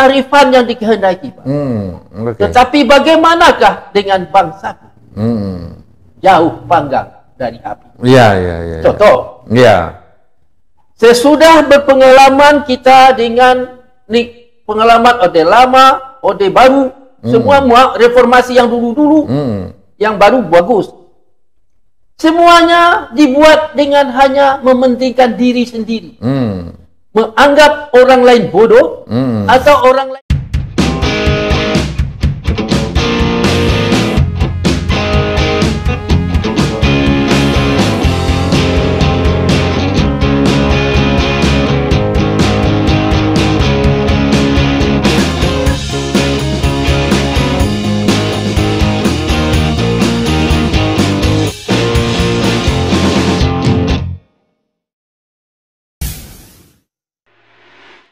kearifan yang dikehendaki, Pak. Okay. Tetapi bagaimanakah dengan bangsaku? Jauh panggang dari api. Iya. Contoh. Iya. Sesudah berpengalaman kita dengan pengalaman Orde Lama, Orde Baru, semua reformasi yang dulu-dulu, yang baru bagus. Semuanya dibuat dengan hanya mementingkan diri sendiri. Menganggap orang lain bodoh atau orang lain.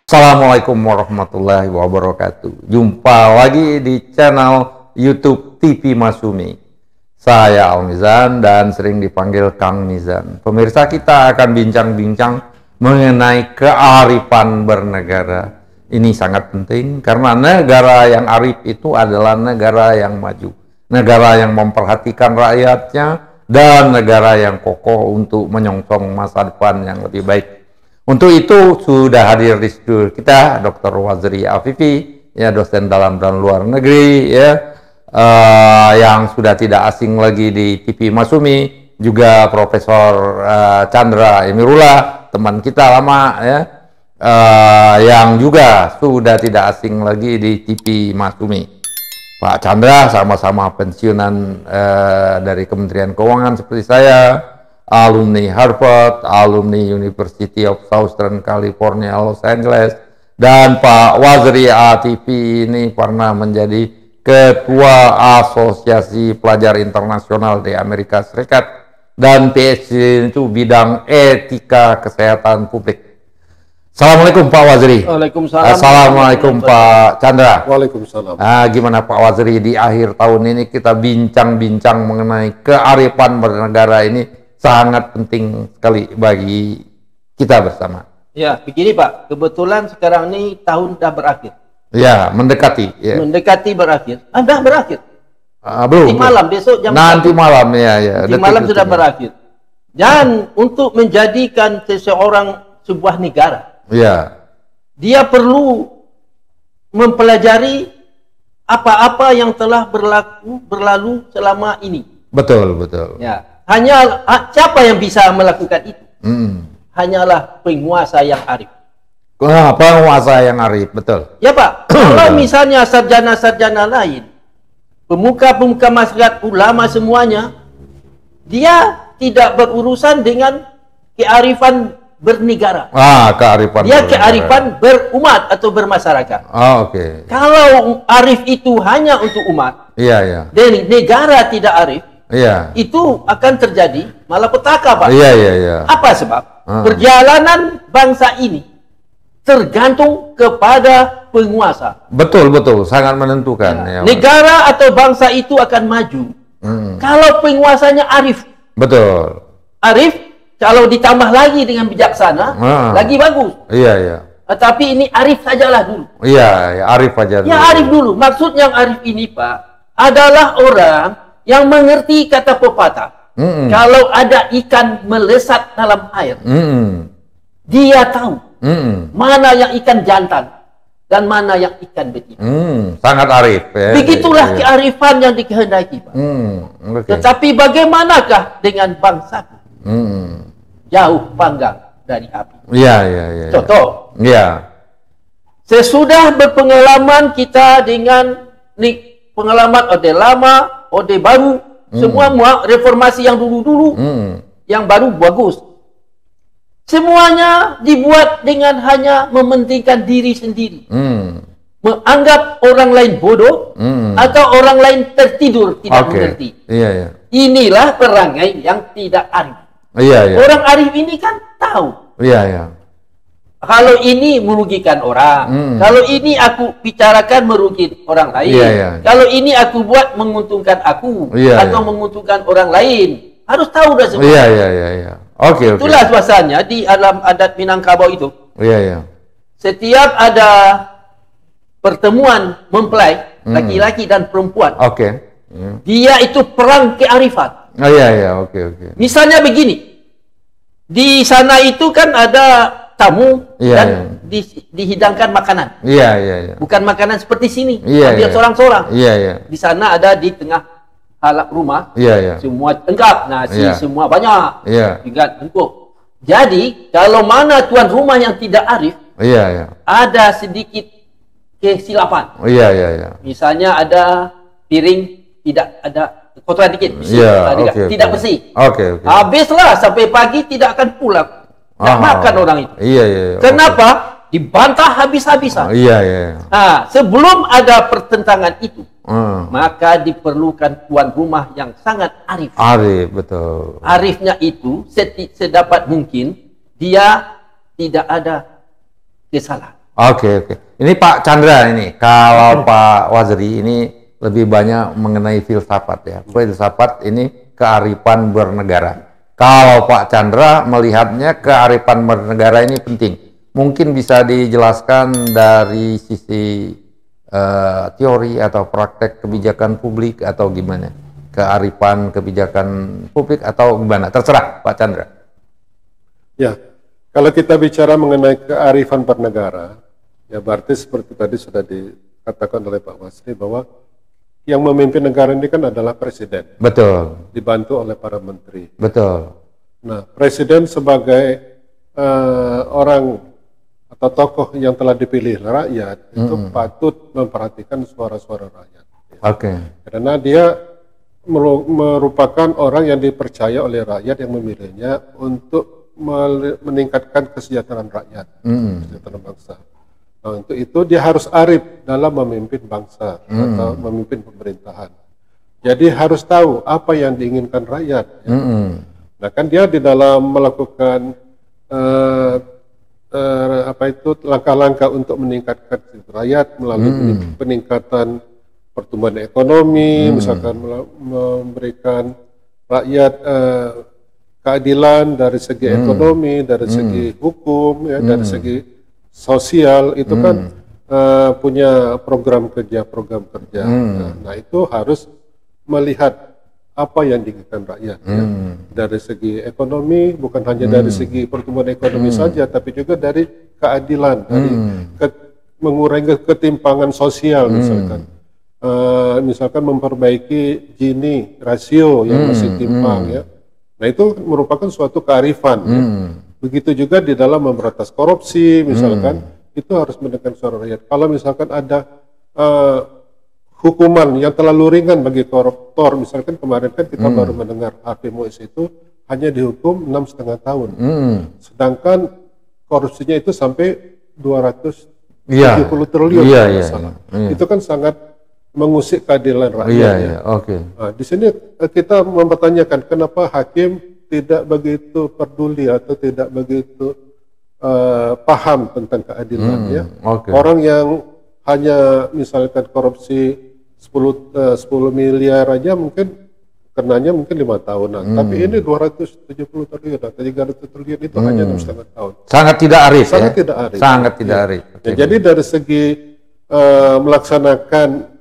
Assalamualaikum warahmatullahi wabarakatuh. Jumpa lagi di channel YouTube TV Masumi. Saya Al Mizan dan sering dipanggil Kang Mizan. Pemirsa, kita akan bincang-bincang mengenai kearifan bernegara. Ini sangat penting karena negara yang arif itu adalah negara yang maju, negara yang memperhatikan rakyatnya, dan negara yang kokoh untuk menyongsong masa depan yang lebih baik. Untuk itu sudah hadir di studio kita Dr. Wazri Afifi, ya, dosen dalam dan luar negeri, ya, yang sudah tidak asing lagi di TV Masumi, juga Profesor Chandra Emirullah, teman kita lama, ya, yang juga sudah tidak asing lagi di TV Masumi. Pak Chandra sama-sama pensiunan dari Kementerian Keuangan seperti saya, alumni Harvard, alumni University of Southern California, Los Angeles, dan Pak Wazri Afifi ini pernah menjadi Ketua Asosiasi Pelajar Internasional di Amerika Serikat, dan PhD itu bidang etika kesehatan publik. Assalamualaikum Pak Wazri. Waalaikumsalam. Assalamualaikum Pak Chandra. Waalaikumsalam. Gimana Pak Wazri, di akhir tahun ini kita bincang-bincang mengenai kearifan bernegara ini sangat penting sekali bagi kita bersama. Ya, begini Pak, kebetulan sekarang ini tahun sudah berakhir. Ya, mendekati. Ya. Mendekati berakhir. Sudah berakhir. Belum. Nanti malam, besok jam nanti 1. malam, ya. Nanti malam sudah berakhir. Dan untuk menjadikan seseorang sebuah negara, ya, dia perlu mempelajari apa-apa yang telah berlalu selama ini. Betul. Ya. Hanya siapa yang bisa melakukan itu? Hanyalah penguasa yang arif. Penguasa yang arif, betul. Ya Pak, kalau misalnya sarjana-sarjana lain, pemuka-pemuka masyarakat, ulama semuanya, dia tidak berurusan dengan kearifan bernegara. Kearifan. Dia kearifan berumat atau bermasyarakat. Oke. Kalau arif itu hanya untuk umat, Iya. dan negara tidak arif, Iya. itu akan terjadi malapetaka, Pak. Iya. Apa sebab? Perjalanan bangsa ini tergantung kepada penguasa. Betul, sangat menentukan. Ya. Negara atau bangsa itu akan maju kalau penguasanya arif. Betul. Arif, kalau ditambah lagi dengan bijaksana, lagi bagus. Iya. Tapi ini arif sajalah dulu. Iya, arif aja dulu. Ya, arif dulu. Maksud yang arif ini, Pak, adalah orang yang mengerti kata pepatah. Kalau ada ikan melesat dalam air, dia tahu mana yang ikan jantan dan mana yang ikan betina. Sangat arif. Ya. Begitulah kearifan yang dikehendaki, Pak. Okay. Tetapi bagaimanakah dengan bangsaku? Jauh panggang dari api. Iya. Contoh. Iya. Sesudah berpengalaman kita dengan pengalaman Orde Lama, Orde Baru, semua reformasi yang dulu-dulu, yang baru bagus. Semuanya dibuat dengan hanya mementingkan diri sendiri. Menganggap orang lain bodoh atau orang lain tertidur, tidak mengerti. Iya. Inilah perangai yang tidak arif. Iya. Orang arif ini kan tahu. Iya. Kalau ini merugikan orang, kalau ini aku bicarakan merugikan orang lain, kalau ini aku buat menguntungkan aku atau menguntungkan orang lain, harus tahu dah semua. Iya. Oke. Itulah suasananya di alam adat Minangkabau itu. Iya. Setiap ada pertemuan mempelai laki-laki dan perempuan. Oke. Dia itu perang kearifan. Oh iya, oke. Misalnya begini, di sana itu kan ada tamu dan dihidangkan makanan. Iya. Bukan makanan seperti sini, Iya, ambil seorang-seorang. Iya. Di sana ada di tengah halak rumah. Iya. Semua lengkap, nasi semua banyak. Iya. Juga lengkap. Jadi kalau mana tuan rumah yang tidak arif, ada sedikit kesilapan. Iya. Misalnya ada piring tidak ada kotoran dikit, tidak bersih. Oke. Habislah sampai pagi tidak akan pulang. Tidak makan orang itu. Iya. Kenapa? Dibantah habis-habisan. Iya. Nah, sebelum ada pertentangan itu, maka diperlukan tuan rumah yang sangat arif. Arif, betul. Arifnya itu sedapat mungkin dia tidak ada kesalahan. Oke. Ini Pak Chandra ini, kalau Pak Wazri ini lebih banyak mengenai filsafat ya. Filsafat ini kearifan bernegara. Kalau Pak Chandra melihatnya kearifan bernegara ini penting. Mungkin bisa dijelaskan dari sisi teori atau praktek kebijakan publik atau gimana? Kearifan kebijakan publik atau gimana? Terserah Pak Chandra. Ya, kalau kita bicara mengenai kearifan bernegara, ya berarti seperti tadi sudah dikatakan oleh Pak Wasri bahwa yang memimpin negara ini kan adalah presiden. Betul. Dibantu oleh para menteri. Betul. Nah, presiden sebagai orang atau tokoh yang telah dipilih rakyat itu patut memperhatikan suara-suara rakyat. Oke. Karena dia merupakan orang yang dipercaya oleh rakyat yang memilihnya untuk meningkatkan kesejahteraan rakyat, kesejahteraan bangsa. Nah, untuk itu dia harus arif dalam memimpin bangsa atau memimpin pemerintahan. Jadi harus tahu apa yang diinginkan rakyat. Ya. Nah kan dia di dalam melakukan langkah-langkah untuk meningkatkan rakyat melalui peningkatan pertumbuhan ekonomi, misalkan memberikan rakyat keadilan dari segi ekonomi, dari segi hukum, ya, dari segi sosial itu kan punya program kerja. Nah itu harus melihat apa yang diinginkan rakyat ya. Dari segi ekonomi, bukan hanya dari segi pertumbuhan ekonomi saja, tapi juga dari keadilan, dari mengurangi ketimpangan sosial misalkan. Misalkan memperbaiki Gini rasio yang masih timpang ya. Nah itu merupakan suatu kearifan ya. Begitu juga di dalam memberantas korupsi, misalkan itu harus mendengarkan suara rakyat. Kalau misalkan ada hukuman yang terlalu ringan bagi koruptor, misalkan kemarin kan kita baru mendengar Harvey Moise itu hanya dihukum 6,5 tahun, sedangkan korupsinya itu sampai 270 triliun. Itu kan sangat mengusik keadilan rakyat. Nah, di sini kita mempertanyakan kenapa hakim tidak begitu peduli atau tidak begitu paham tentang keadilan ya. Orang yang hanya misalkan korupsi 10 miliar aja mungkin kenanya mungkin 5 tahunan. Tapi ini 270 triliun atau 300 triliun itu hanya 6,5 tahun. Sangat tidak arif. Sangat tidak arif. Jadi dari segi melaksanakan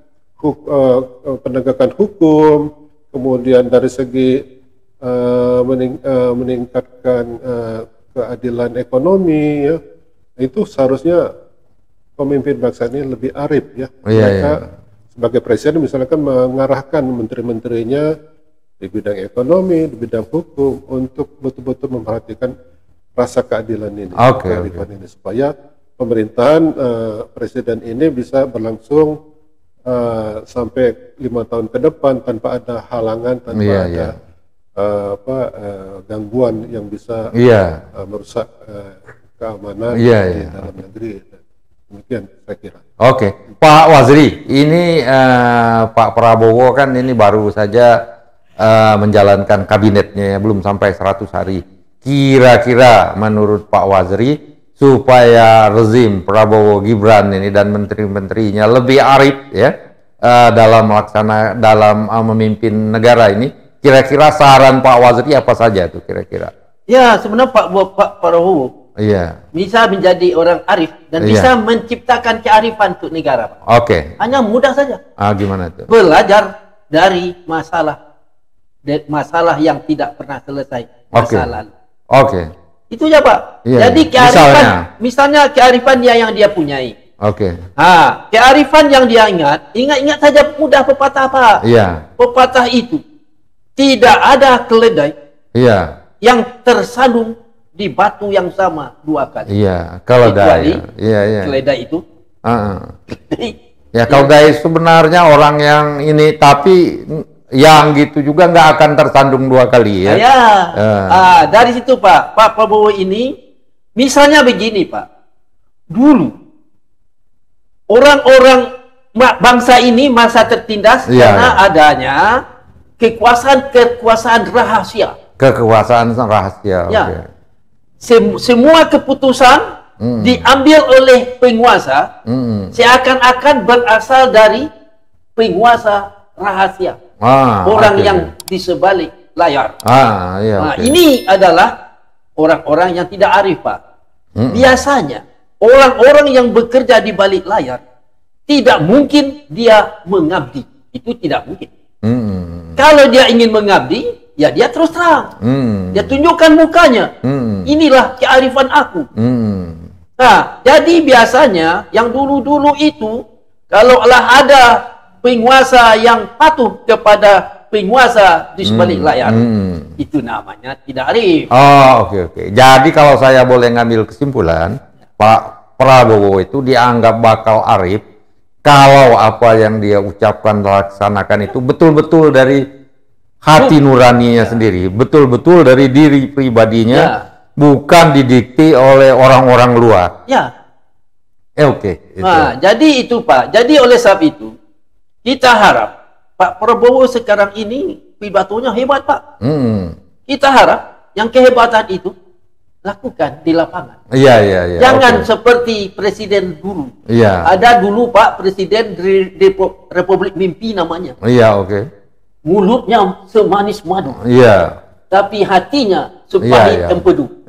penegakan hukum, kemudian dari segi meningkatkan keadilan ekonomi ya, itu seharusnya pemimpin bangsa ini lebih arif ya. Mereka sebagai presiden misalkan mengarahkan menteri-menterinya di bidang ekonomi, di bidang hukum untuk betul-betul memperhatikan rasa keadilan ini, keadilan ini supaya pemerintahan presiden ini bisa berlangsung sampai 5 tahun ke depan tanpa ada halangan, tanpa ada gangguan yang bisa merusak keamanan di dalam negeri. Demikian saya kira. Pak Wazri, ini Pak Prabowo kan ini baru saja menjalankan kabinetnya, belum sampai 100 hari. Kira-kira menurut Pak Wazri supaya rezim Prabowo Gibran ini dan menteri-menterinya lebih arif ya dalam memimpin negara ini, kira-kira saran Pak Wazri apa saja itu kira-kira? Ya sebenarnya Pak Prabowo Iya. Bisa menjadi orang arif dan bisa menciptakan kearifan untuk negara, Pak. Oke. Hanya mudah saja. Gimana tuh? Belajar dari masalah yang tidak pernah selesai masa lalu. Oke. Itu ya, Pak. Iya, jadi kearifan, misalnya kearifan yang dia punyai. Oke. Kearifan yang dia ingat saja mudah pepatah, Pak. Iya. Pepatah itu tidak ada keledai yang tersandung di batu yang sama 2 kali. Iya, keledai. Keledai itu. Ya, keledai sebenarnya orang yang ini, tapi yang gitu juga nggak akan tersandung 2 kali ya. Dari situ Pak Prabowo ini, misalnya begini Pak, dulu orang-orang bangsa ini masa tertindas karena adanya kekuasaan rahasia. Kekuasaan rahasia. Semua keputusan diambil oleh penguasa seakan-akan berasal dari penguasa rahasia. Orang yang di sebalik layar. Ini adalah orang-orang yang tidak arif, Pak. Biasanya orang-orang yang bekerja di balik layar tidak mungkin dia mengabdi. Itu tidak mungkin. Kalau dia ingin mengabdi, ya dia terus terang. Dia tunjukkan mukanya. Inilah kearifan aku. Nah, jadi biasanya yang dulu-dulu itu, kalaulah ada penguasa yang patuh kepada penguasa di sebalik layar, itu namanya tidak arif. Oke. Jadi kalau saya boleh ngambil kesimpulan, Pak Prabowo itu dianggap bakal arif kalau apa yang dia ucapkan, laksanakan itu betul-betul dari hati nuraninya sendiri, betul-betul dari diri pribadinya, bukan didikte oleh orang-orang luar. Jadi itu Pak. Jadi oleh sebab itu kita harap Pak Prabowo sekarang ini pidatonya hebat, Pak. Kita harap yang kehebatan itu lakukan di lapangan. Jangan seperti presiden dulu. Ada dulu Pak presiden Republik Mimpi namanya. Mulutnya semanis madu. Tapi hatinya sepahit empedu.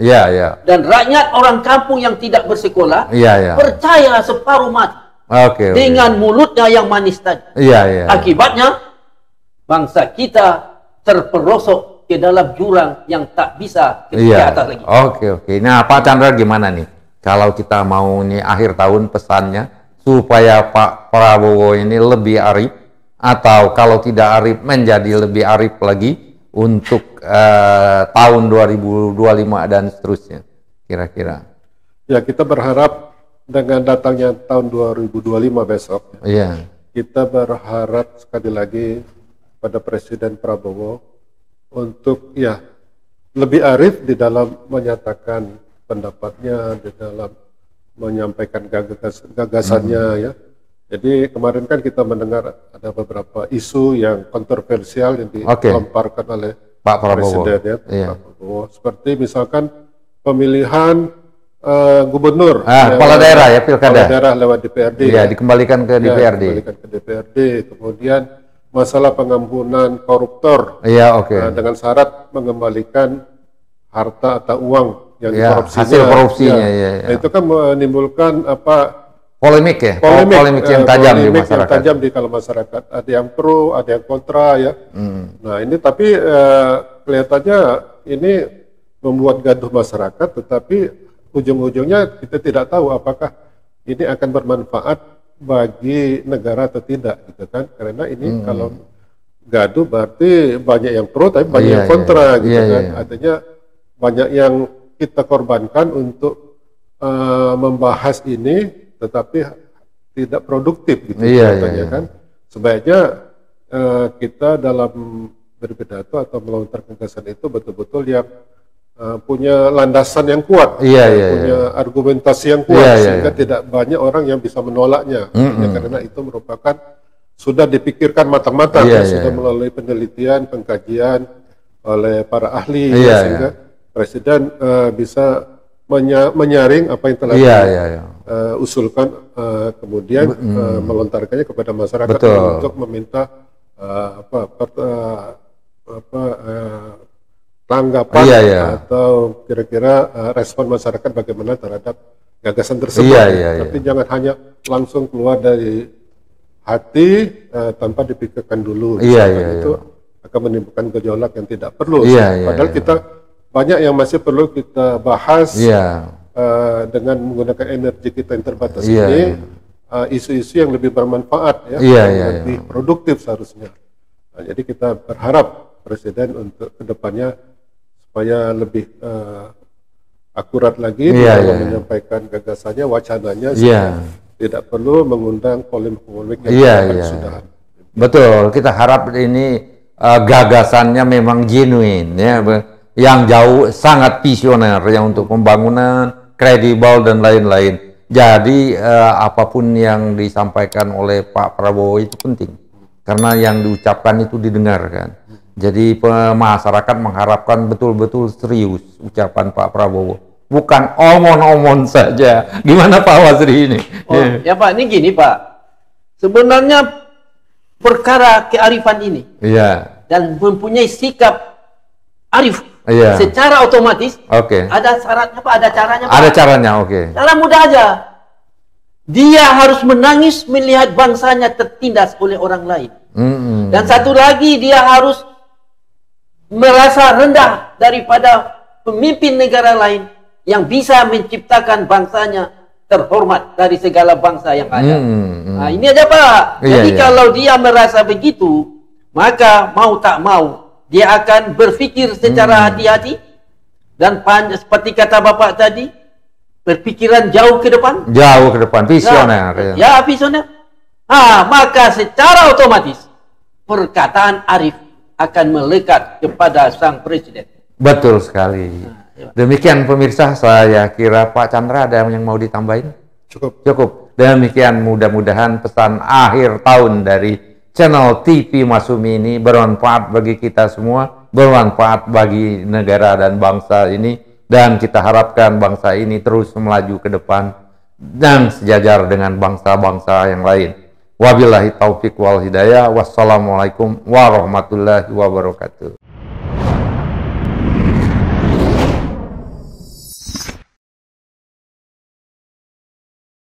Dan rakyat orang kampung yang tidak bersekolah percaya separuh mati. Dengan mulutnya yang manis tadi. Akibatnya bangsa kita terperosok ke dalam jurang yang tak bisa ke atas lagi. Nah, Pak Chandra gimana nih? Kalau kita mau nih akhir tahun pesannya supaya Pak Prabowo ini lebih arif, atau kalau tidak arif menjadi lebih arif lagi untuk tahun 2025 dan seterusnya, kira-kira. Ya, kita berharap dengan datangnya tahun 2025 besok, kita berharap sekali lagi pada Presiden Prabowo untuk lebih arif di dalam menyatakan pendapatnya, di dalam menyampaikan gagasannya Jadi kemarin kan kita mendengar ada beberapa isu yang kontroversial yang dilemparkan oleh Pak Prabowo. Presiden Pak Prabowo. Seperti misalkan pemilihan gubernur, kepala daerah pilkada. Kepala daerah lewat DPRD. Dikembalikan ke DPRD. Dikembalikan ke DPRD. Kemudian masalah pengampunan koruptor. Dengan syarat mengembalikan harta atau uang yang dikorupsinya. Hasil korupsinya. Nah, itu kan menimbulkan polemik yang tajam di masyarakat. Tajam di kalau masyarakat. Ada yang pro, ada yang kontra Nah, ini tapi kelihatannya ini membuat gaduh masyarakat, tetapi ujung-ujungnya kita tidak tahu apakah ini akan bermanfaat bagi negara atau tidak, gitu kan? Karena ini kalau gaduh berarti banyak yang pro, tapi banyak yang kontra, gitu kan? Artinya banyak yang kita korbankan untuk membahas ini, tetapi tidak produktif, gitu katanya kan? Sebaiknya kita dalam berpidato atau melontarkan gagasan itu betul-betul yang punya landasan yang kuat, punya argumentasi yang kuat, sehingga tidak banyak orang yang bisa menolaknya, karena itu merupakan sudah dipikirkan matang-matang, sudah melalui penelitian, pengkajian oleh para ahli, sehingga Presiden bisa menyaring apa yang telah usulkan, kemudian melontarkannya kepada masyarakat untuk meminta tanggapan atau kira-kira respon masyarakat bagaimana terhadap gagasan tersebut. Tapi jangan hanya langsung keluar dari hati tanpa dipikirkan dulu. Itu akan menimbulkan gejolak yang tidak perlu. Padahal kita banyak yang masih perlu kita bahas dengan menggunakan energi kita yang terbatas ini, isu-isu yang lebih bermanfaat, lebih produktif seharusnya. Jadi kita berharap Presiden untuk kedepannya supaya lebih akurat lagi dalam menyampaikan gagasannya, wacananya, tidak perlu mengundang polemik-polemik yang sudah. Betul, kita harap ini gagasannya memang genuine, yang jauh sangat visioner, yang untuk pembangunan kredibel dan lain-lain. Jadi apapun yang disampaikan oleh Pak Prabowo itu penting, karena yang diucapkan itu didengarkan. Jadi masyarakat mengharapkan betul-betul serius ucapan Pak Prabowo. Bukan omon-omon saja. Gimana Pak Wasri ini? Ya Pak, ini gini Pak. Sebenarnya perkara kearifan ini dan mempunyai sikap arif secara otomatis ada syaratnya Pak, ada caranya Pak. Ada caranya, Cara mudah aja. Dia harus menangis melihat bangsanya tertindas oleh orang lain. Dan satu lagi, dia harus merasa rendah daripada pemimpin negara lain yang bisa menciptakan bangsanya terhormat dari segala bangsa yang ada. Nah, ini aja Pak. Jadi kalau dia merasa begitu, maka mau tak mau dia akan berpikir secara hati-hati dan seperti kata Bapak tadi, berpikiran jauh ke depan. Jauh ke depan, visioner. Visioner. Maka secara otomatis perkataan arif akan melekat kepada sang presiden. Betul sekali. Demikian pemirsa, saya kira Pak Chandra ada yang mau ditambahin? Cukup. Demikian mudah-mudahan pesan akhir tahun dari channel TV Masumi ini bermanfaat bagi kita semua, bermanfaat bagi negara dan bangsa ini, dan kita harapkan bangsa ini terus melaju ke depan dan sejajar dengan bangsa-bangsa yang lain. Wabillahi taufik wal hidayah. Wassalamualaikum warahmatullahi wabarakatuh.